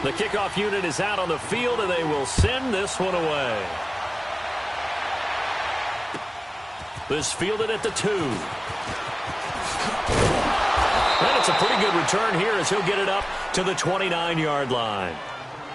The kickoff unit is out on the field, and they will send this one away. This fielded at the 2. And it's a pretty good return here as he'll get it up to the 29-yard line.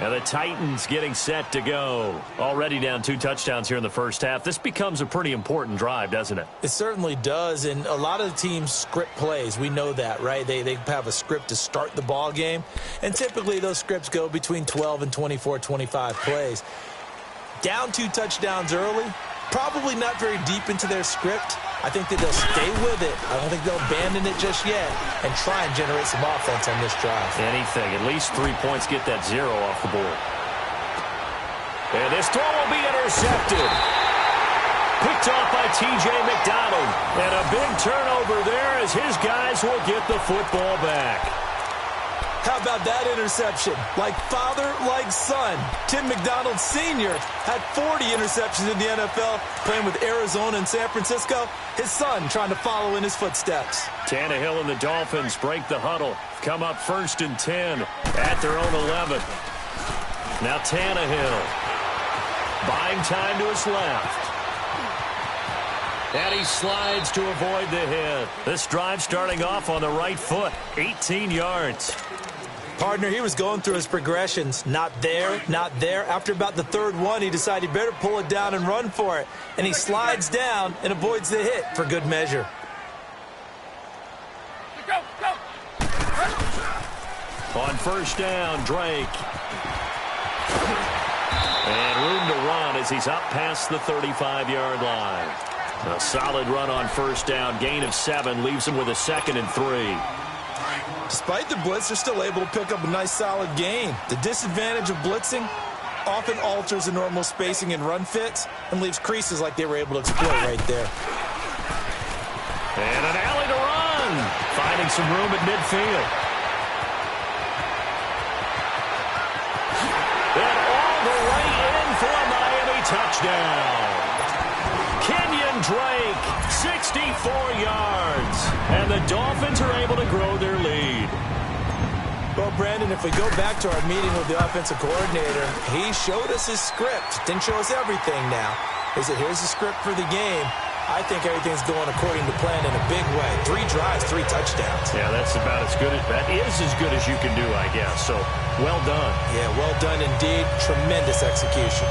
And the Titans getting set to go. Already down 2 touchdowns here in the first half. This becomes a pretty important drive, doesn't it? It certainly does, and a lot of the teams script plays. We know that, right? They have a script to start the ball game, and typically those scripts go between 12 and 24, 25 plays. Down 2 touchdowns early, probably not very deep into their script. I think that they'll stay with it. I don't think they'll abandon it just yet and try and generate some offense on this drive. Anything. At least 3 points, get that 0 off the board. And this throw will be intercepted. Picked off by T.J. McDonald. And a big turnover there as his guys will get the football back. How about that interception? Like father, like son. Tim McDonald Sr. had 40 interceptions in the NFL, playing with Arizona and San Francisco. His son trying to follow in his footsteps. Tannehill and the Dolphins break the huddle. Come up 1st and 10 at their own 11. Now Tannehill. Buying time to his left. And he slides to avoid the hit. This drive starting off on the right foot. 18 yards. Partner, he was going through his progressions. Not there, not there. After about the 3rd one, he decided he better pull it down and run for it. And he slides down and avoids the hit for good measure. Go, go. On 1st down, Drake. And room to run as he's up past the 35-yard line. A solid run on 1st down. Gain of 7 leaves him with a 2nd and 3. Despite the blitz, they're still able to pick up a nice solid gain. The disadvantage of blitzing often alters the normal spacing and run fits and leaves creases like they were able to exploit right there. And an alley to run. Finding some room at midfield. And all the way in for a Miami touchdown. Kenyon Drake, 64 yards. And the Dolphins are able to grow their lead. Well, Brandon, if we go back to our meeting with the offensive coordinator, he showed us his script. Didn't show us everything now. He said, here's the script for the game. I think everything's going according to plan in a big way. 3 drives, 3 touchdowns. Yeah, that's about as good as, that is as good as you can do, I guess. So, well done. Yeah, well done indeed. Tremendous execution.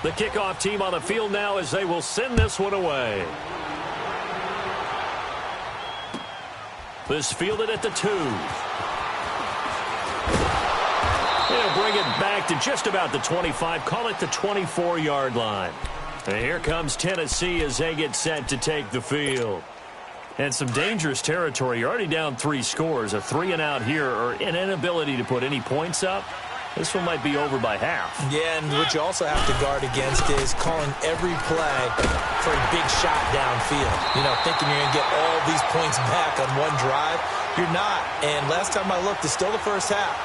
The kickoff team on the field now as they will send this one away. This fielded at the 2. They'll bring it back to just about the 25. Call it the 24-yard line. And here comes Tennessee as they get set to take the field. And some dangerous territory. You're already down 3 scores. A 3-and-out here or an inability to put any points up. This one might be over by half. Yeah, and what you also have to guard against is calling every play for a big shot downfield. You know, thinking you're going to get all these points back on one drive. You're not. And last time I looked, it's still the first half.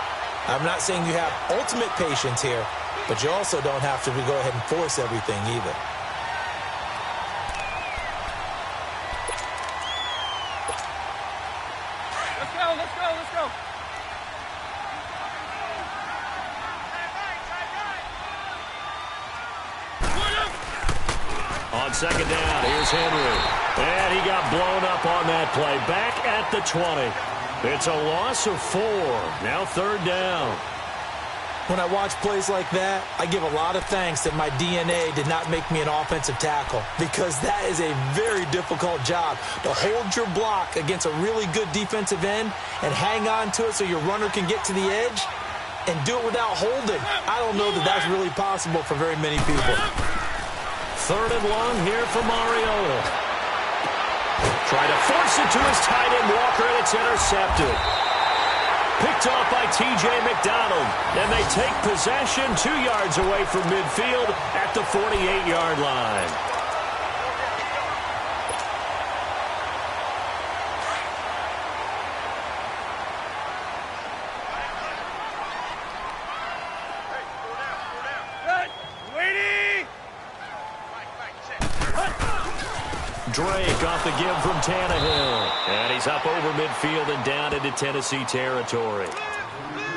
I'm not saying you have ultimate patience here, but you also don't have to go ahead and force everything either. Let's go, let's go, let's go. On 2nd down, here's Henry. And he got blown up on that play. Back at the 20. It's a loss of 4. Now 3rd down. When I watch plays like that, I give a lot of thanks that my DNA did not make me an offensive tackle, because that is a very difficult job to hold your block against a really good defensive end and hang on to it so your runner can get to the edge and do it without holding. I don't know that that's really possible for very many people. 3rd and long here for Mariota. Trying to force it to his tight end Walker, and it's intercepted. Picked off by T.J. McDonald, and they take possession 2 yards away from midfield at the 48-yard line. Waiting! Drake off the give from Tannehill. And he's up over midfield and down into Tennessee territory.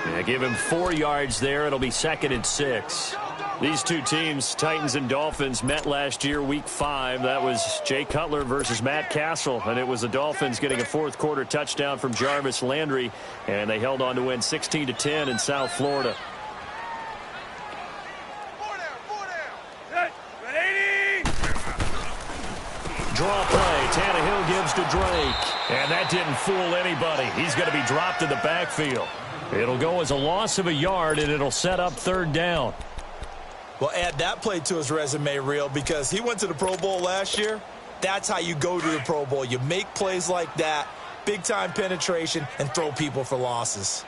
Yeah, give him 4 yards there. It'll be 2nd and 6. These two teams, Titans and Dolphins, met last year, Week 5. That was Jay Cutler versus Matt Castle, and it was the Dolphins getting a fourth-quarter touchdown from Jarvis Landry, and they held on to win 16-10 in South Florida. Draw play. Tannehill gives to Drake, and that didn't fool anybody. He's going to be dropped in the backfield. It'll go as a loss of a yard, and it'll set up 3rd down. Well, add that play to his resume reel because he went to the Pro Bowl last year. That's how you go to the Pro Bowl. You make plays like that, big-time penetration, and throw people for losses.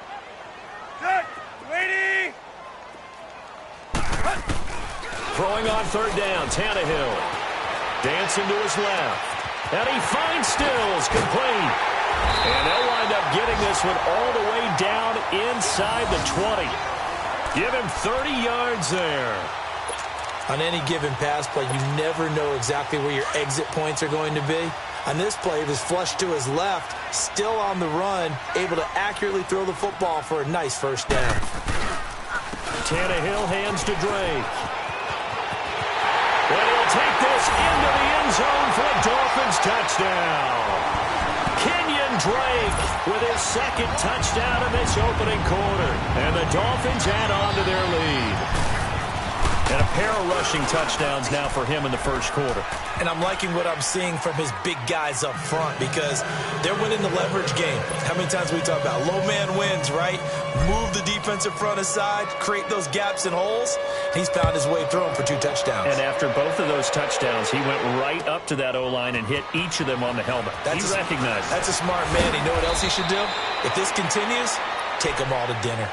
Throwing on 3rd down, Tannehill. Dancing to his left. And he finds Stills, complete. And they'll wind up getting this one all the way down inside the 20. Give him 30 yards there. On any given pass play, you never know exactly where your exit points are going to be. On this play, it was flushed to his left, still on the run, able to accurately throw the football for a nice 1st down. Tannehill hands to Drake. And he'll take this into the end zone for a Dolphins touchdown. Kenyon Drake with his 2nd touchdown in this opening quarter. And the Dolphins add on to their lead. And a pair of rushing touchdowns now for him in the 1st quarter. And I'm liking what I'm seeing from his big guys up front because they're winning the leverage game. How many times we talk about low man wins, right? Move the defensive front aside, create those gaps and holes. He's found his way through them for 2 touchdowns. And after both of those touchdowns, he went right up to that O-line and hit each of them on the helmet. He recognized. That's a smart man. You know what else he should do? If this continues, take them all to dinner.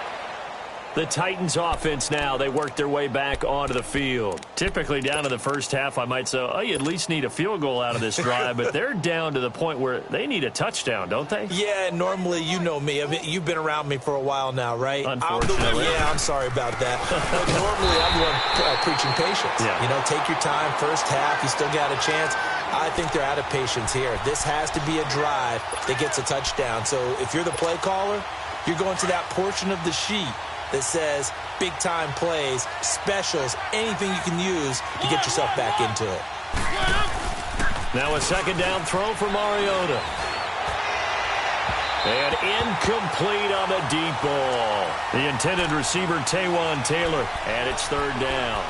The Titans offense now, they work their way back onto the field. Typically down in the first half, I might say, oh, you at least need a field goal out of this drive, but they're down to the point where they need a touchdown, don't they? Yeah, normally, you know me. I mean, you've been around me for a while now, right? Unfortunately. I'm sorry about that. But normally, I'm the one preaching patience. Yeah. You know, take your time, first half, you still got a chance. I think they're out of patience here. This has to be a drive that gets a touchdown. So if you're the play caller, you're going to that portion of the sheet that says big-time plays, specials, anything you can use to get yourself back into it. Now a 2nd down throw for Mariota. And incomplete on the deep ball. The intended receiver, Taywan Taylor, and it's 3rd down.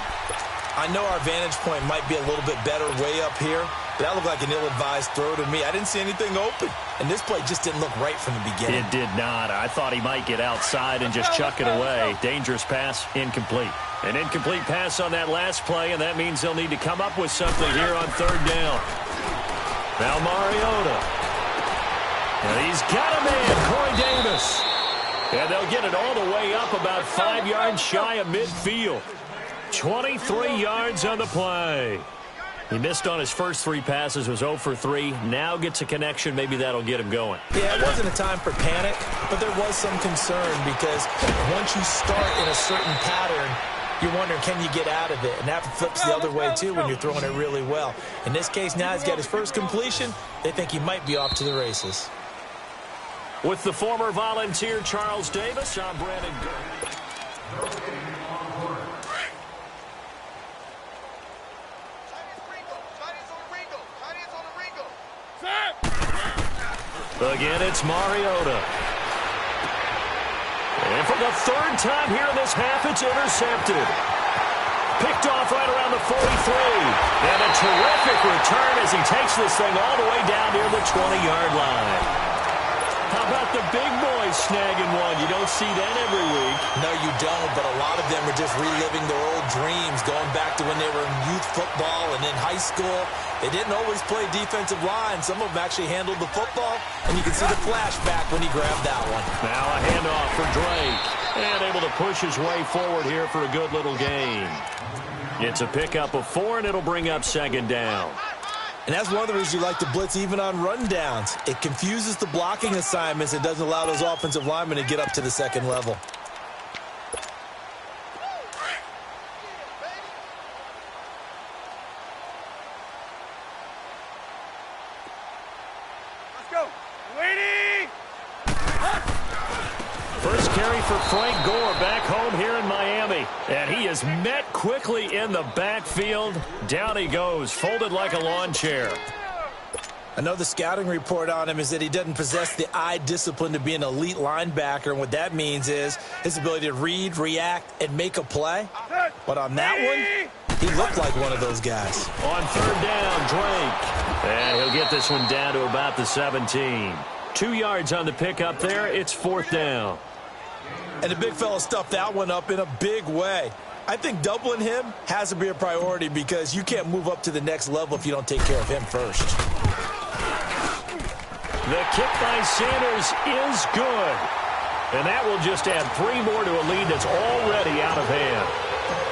I know our vantage point might be a little bit better way up here, but that looked like an ill-advised throw to me. I didn't see anything open, and this play just didn't look right from the beginning. It did not. I thought he might get outside and just chuck it away. Dangerous pass, incomplete. An incomplete pass on that last play, and that means they'll need to come up with something here on 3rd down. Now Mariota. And he's got a man, Corey Davis. And they'll get it all the way up about 5 yards shy of midfield. 23 yards on the play. He missed on his first 3 passes, was 0 for 3. Now gets a connection. Maybe that'll get him going. Yeah, it wasn't a time for panic, but there was some concern because once you start in a certain pattern, you're wondering, can you get out of it? And that flips the other way, too, when you're throwing it really well. In this case, now he's got his first completion. They think he might be off to the races. With the former Volunteer Charles Davis, I'm Brandon Good. Again, it's Mariota. And for the 3rd time here in this half, it's intercepted. Picked off right around the 43. And a terrific return as he takes this thing all the way down near the 20-yard line. How about the big boys snagging one? You don't see that every week. No, you don't, but a lot of them are just reliving their old dreams, going back to when they were in youth football and in high school. They didn't always play defensive line. Some of them actually handled the football, and you can see the flashback when he grabbed that one. Now a handoff for Drake. And able to push his way forward here for a good little gain. It's a pickup of 4, and it'll bring up 2nd down. And that's one of the reasons you like to blitz even on rundowns. It confuses the blocking assignments. It doesn't allow those offensive linemen to get up to the 2nd level. carry for Frank Gore back home here in Miami. And he is met quickly in the backfield. Down he goes, folded like a lawn chair. I know the scouting report on him is that he doesn't possess the eye discipline to be an elite linebacker. And what that means is his ability to read, react, and make a play. But on that one, he looked like one of those guys. On third down, Drake. And he'll get this one down to about the 17. 2 yards on the pickup there. It's fourth down. And the big fella stuffed that one up in a big way. I think doubling him has to be a priority because you can't move up to the next level if you don't take care of him first. The kick by Sanders is good. And that will just add 3 more to a lead that's already out of hand.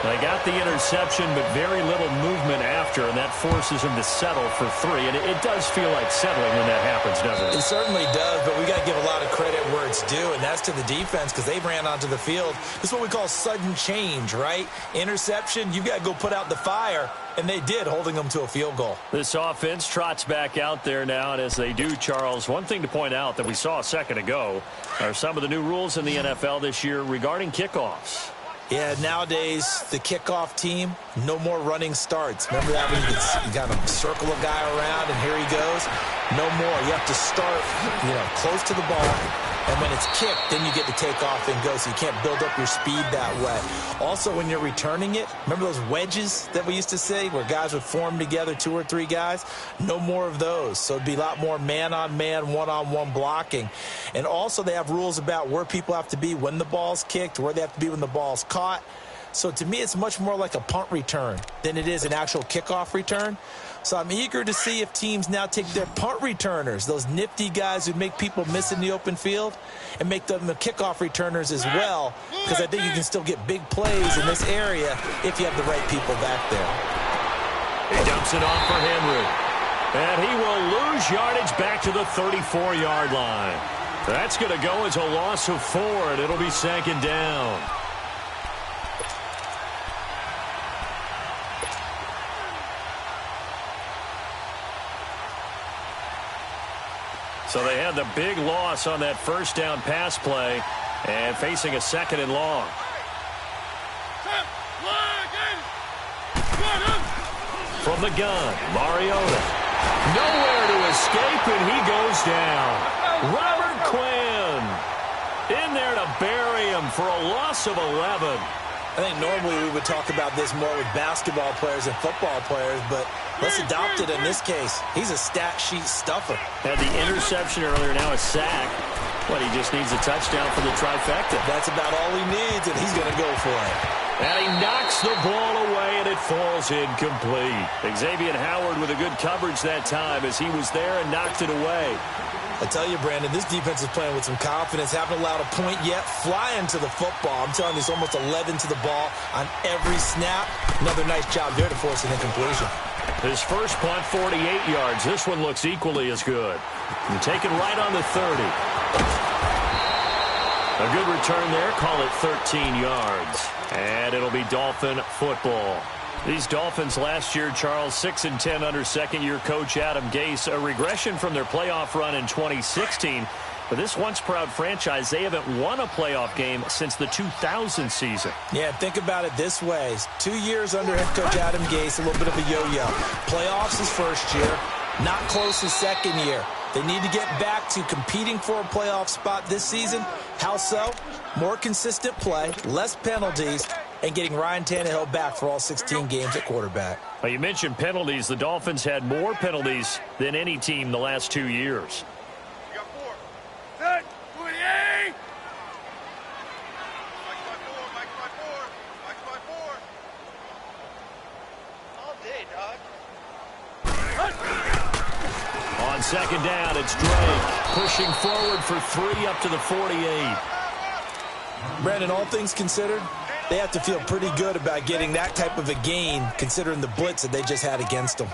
They got the interception, but very little movement after, and that forces him to settle for 3. And it does feel like settling when that happens, doesn't it? It certainly does, but we got to give a lot of credit where it's due, and that's to the defense because they ran onto the field. This is what we call sudden change, right? Interception, you got to go put out the fire, and they did, holding them to a field goal. This offense trots back out there now, and as they do, Charles, one thing to point out that we saw a second ago are some of the new rules in the NFL this year regarding kickoffs. Yeah, nowadays, the kickoff team, no more running starts. Remember that when you got to circle a guy around, and here he goes? No more. You have to start, close to the ball, and when it's kicked, then you get to take off and go, so you can't build up your speed that way. Also, when you're returning it, remember those wedges that we used to say where guys would form together, 2 or 3 guys? No more of those. So it'd be a lot more man-on-man, one-on-one blocking. And also, they have rules about where people have to be when the ball's kicked, where they have to be when the ball's caught. So to me, it's much more like a punt return than it is an actual kickoff return. So I'm eager to see if teams now take their punt returners, those nifty guys who make people miss in the open field, and make them the kickoff returners as well, because I think you can still get big plays in this area if you have the right people back there. He dumps it off for Henry. And he will lose yardage back to the 34-yard line. That's going to go as a loss of 4, and it'll be second down. So they had the big loss on that first down pass play and facing a second and long. From the gun, Mariota. Nowhere to escape, and he goes down. Robert Quinn in there to bury him for a loss of 11. I think normally we would talk about this more with basketball players and football players, but let's adopt it in this case. He's a stat sheet stuffer. Had the interception earlier, now a sack. But he just needs a touchdown for the trifecta. That's about all he needs, and he's going to go for it. And he knocks the ball away, and it falls incomplete. Xavier Howard with a good coverage that time as he was there and knocked it away. I tell you, Brandon, this defense is playing with some confidence. Haven't allowed a point yet. Flying to the football. I'm telling you, it's almost 11 to the ball on every snap. Another nice job there to force an incompletion. His first punt, 48 yards. This one looks equally as good. And taken right on the 30. A good return there. Call it 13 yards. And it'll be Dolphin football. These Dolphins last year, Charles, 6-10 under second-year coach Adam Gase, a regression from their playoff run in 2016. But this once-proud franchise, they haven't won a playoff game since the 2000 season. Yeah, think about it this way. 2 years under head coach Adam Gase, a little bit of a yo-yo. Playoffs his first year, not close his second year. They need to get back to competing for a playoff spot this season. How so? More consistent play, less penalties, and getting Ryan Tannehill back for all 16 games at quarterback. Well, you mentioned penalties. The Dolphins had more penalties than any team the last 2 years. You got 4. Set. 28. Mike by 4. All day, dog. On second down, it's Drake pushing forward for 3 up to the 48. Brandon, all things considered, they have to feel pretty good about getting that type of a gain considering the blitz that they just had against them.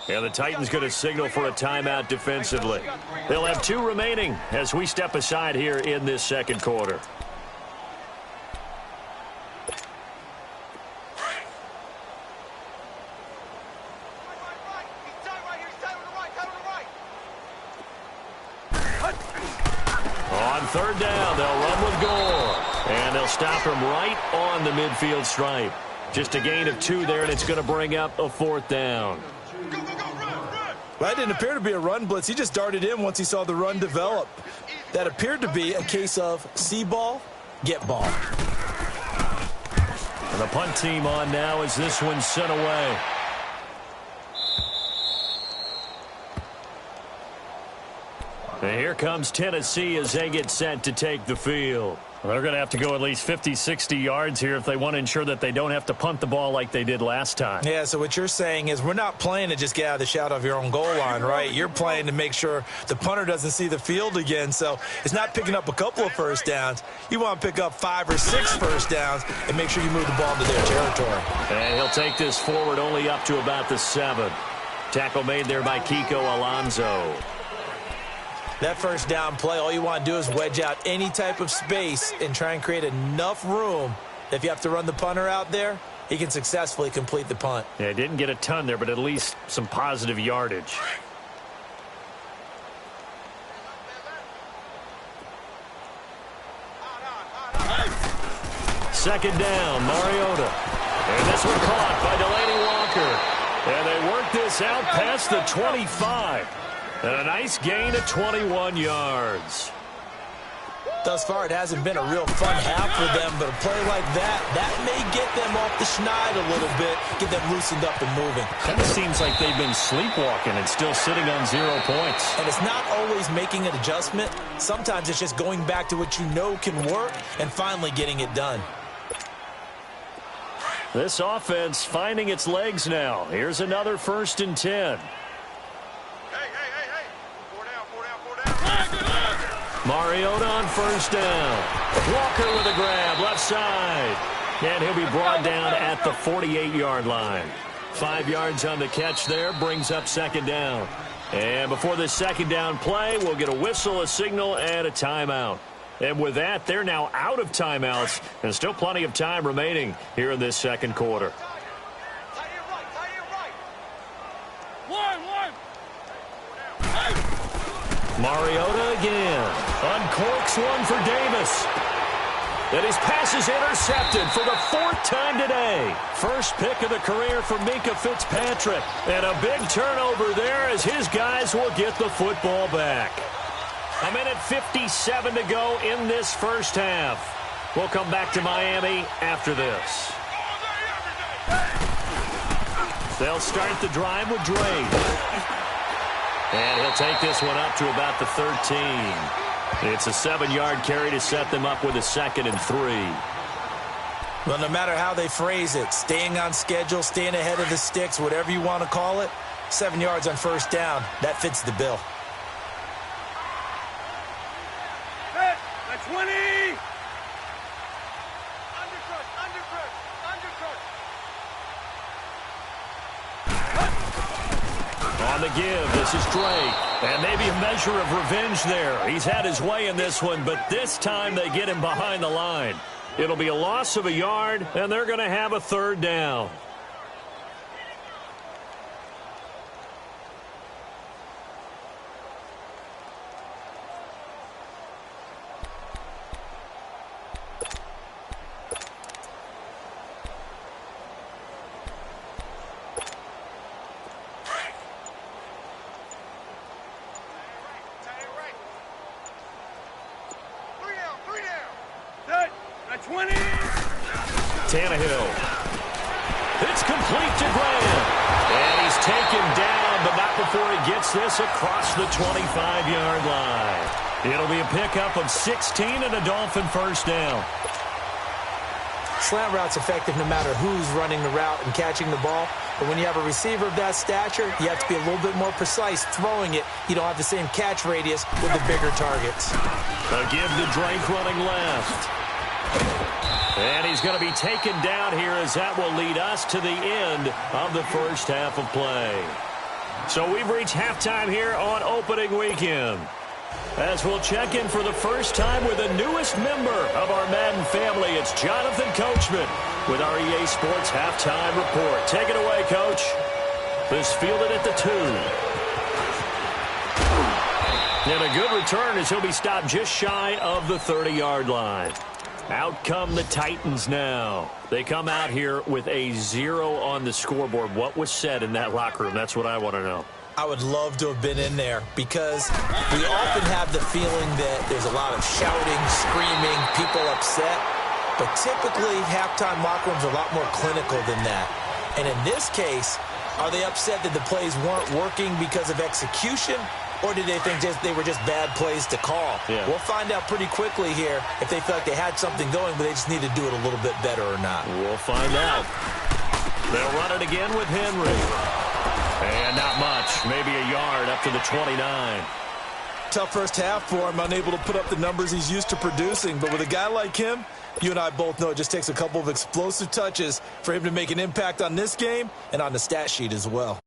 And the Titans going to signal for a timeout defensively. They'll have 2 remaining as we step aside here in this second quarter. On third down, they'll run with Gore. And they'll stop him right on the midfield stripe. Just a gain of 2 there, and it's going to bring up a 4th down. Well, that didn't appear to be a run blitz. He just darted in once he saw the run develop. That appeared to be a case of see ball, get ball. And the punt team on now as this one's sent away. And here comes Tennessee as they get set to take the field. Well, they're going to have to go at least 50, 60 yards here if they want to ensure that they don't have to punt the ball like they did last time. Yeah, so what you're saying is we're not playing to just get out of the shadow of your own goal line, right? You're playing to make sure the punter doesn't see the field again. So it's not picking up a couple of first downs. You want to pick up 5 or 6 first downs and make sure you move the ball into their territory. And he'll take this forward only up to about the 7. Tackle made there by Kiko Alonso. That first down play, all you want to do is wedge out any type of space and try and create enough room. If you have to run the punter out there, he can successfully complete the punt. Yeah, didn't get a ton there, but at least some positive yardage. Second down, Mariota. And this one caught by Delaney Walker. And they work this out past the 25. And a nice gain of 21 yards. Thus far, it hasn't been a real fun half for them, but a play like that may get them off the schneid a little bit, get them loosened up and moving. Kind of seems like they've been sleepwalking and still sitting on 0 points. And it's not always making an adjustment. Sometimes it's just going back to what you know can work and finally getting it done. This offense finding its legs now. Here's another 1st and 10. Mariota on first down. Walker with a grab, left side. And he'll be brought down at the 48-yard line. 5 yards on the catch there, brings up second down. And before this second down play, we'll get a whistle, a signal, and a timeout. And with that, they're now out of timeouts, and still plenty of time remaining here in this second quarter. Mariota again. Uncorks one for Davis. And his pass is intercepted for the 4th time today. First pick of the career for Minkah Fitzpatrick. And a big turnover there as his guys will get the football back. 1:57 to go in this first half. We'll come back to Miami after this. They'll start the drive with Drake. And he'll take this one up to about the 13. It's a 7-yard carry to set them up with a 2nd and 3. Well, no matter how they phrase it, staying on schedule, staying ahead of the sticks, whatever you want to call it, 7 yards on first down, that fits the bill. Set, the 20! On the give, this is Drake. And maybe a measure of revenge there. He's had his way in this one, but this time they get him behind the line. It'll be a loss of a yard, and they're going to have a 3rd down. Tannehill. It's complete to Graham. And he's taken down, but not before he gets this across the 25-yard line. It'll be a pickup of 16 and a Dolphin first down. Slant route's effective no matter who's running the route and catching the ball. But when you have a receiver of that stature, you have to be a little bit more precise throwing it. You don't have the same catch radius with the bigger targets. A give to Drake running left. And he's going to be taken down here as that will lead us to the end of the first half of play. So we've reached halftime here on opening weekend. As we'll check in for the first time with the newest member of our Madden family, it's Jonathan Coachman with our EA Sports Halftime Report. Take it away, Coach. This fielded at the 2. And a good return as he'll be stopped just shy of the 30-yard line. Out come the Titans now. They come out here with a 0 on the scoreboard. What was said in that locker room? That's what I want to know. I would love to have been in there because we often have the feeling that there's a lot of shouting, screaming, people upset. But typically, halftime locker rooms are a lot more clinical than that. And in this case, are they upset that the plays weren't working because of execution? Or did they think they were just bad plays to call? Yeah. We'll find out pretty quickly here if they feel like they had something going, but they just need to do it a little bit better or not. We'll find out. They'll run it again with Henry. And not much, maybe a yard up to the 29. Tough first half for him, unable to put up the numbers he's used to producing. But with a guy like him, you and I both know it just takes a couple of explosive touches for him to make an impact on this game and on the stat sheet as well.